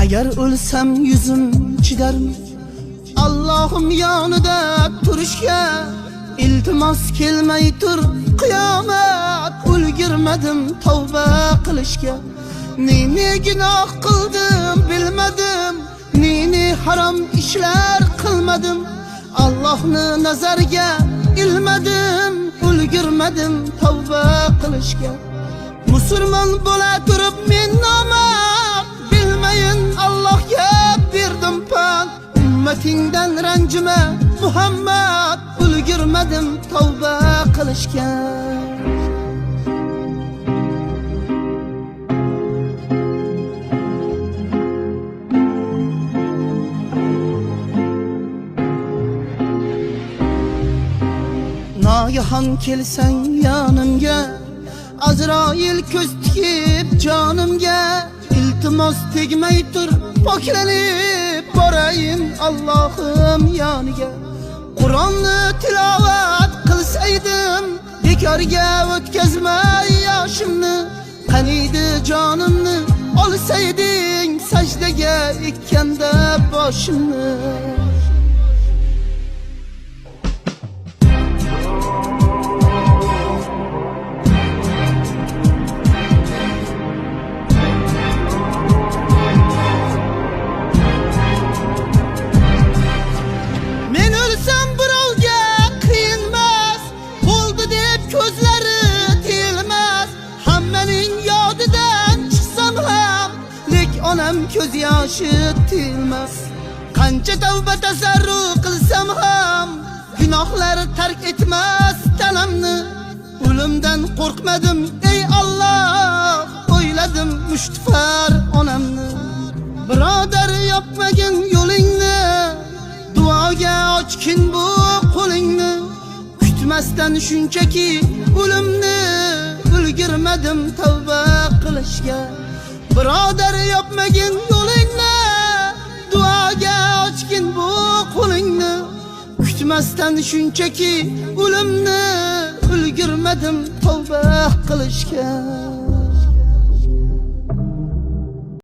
Agar o'lsam yuzim chidarmi? Allohim yonida turishga iltimos kelmay tur qiyomat. Ulgurmadim tavba qilishga. Ne gunoh qildim bilmadim, ne harom ishlar qilmadim. Allohni nazarga ilmadim, ulgurmadim tavba qilishga. Musulmon bo'la turib men nomard, bilmayin Allohga berdim pand. Ummatingdan ranjima Muhammad, ulgurmadim tavba qilishga. Nagahan kelsang yanımga, Azrail ko'z tikib jonimga. İltimos tegmay tur poklanib borayin Allohim yoniga. Qur'onni tilovat qilsaydim, bekorga o'tkazmay yoshimni. Qaniydi jonimni olsayding, sajdaga ekkanda boshimni. Onam ko'z yoshi tilmas. Qancha tavba tasarru qilsam ham, gunohlar tark etmas tanamni. O'limdan qo'rqmadim ey Alloh, o'yladim mushtfar onamni. Birodar yopmagin yo'lingni, duoga ochgin bu qo'lingni. Kutmasdan shunchaki o'limni, ulgurmadim tavba qilishga. Birodar yopmagin yo'lingni, duoga ochgin bu qo'lingni. Kutmasdan shunchaki o'limni, ulgurmadim tavba qilishga.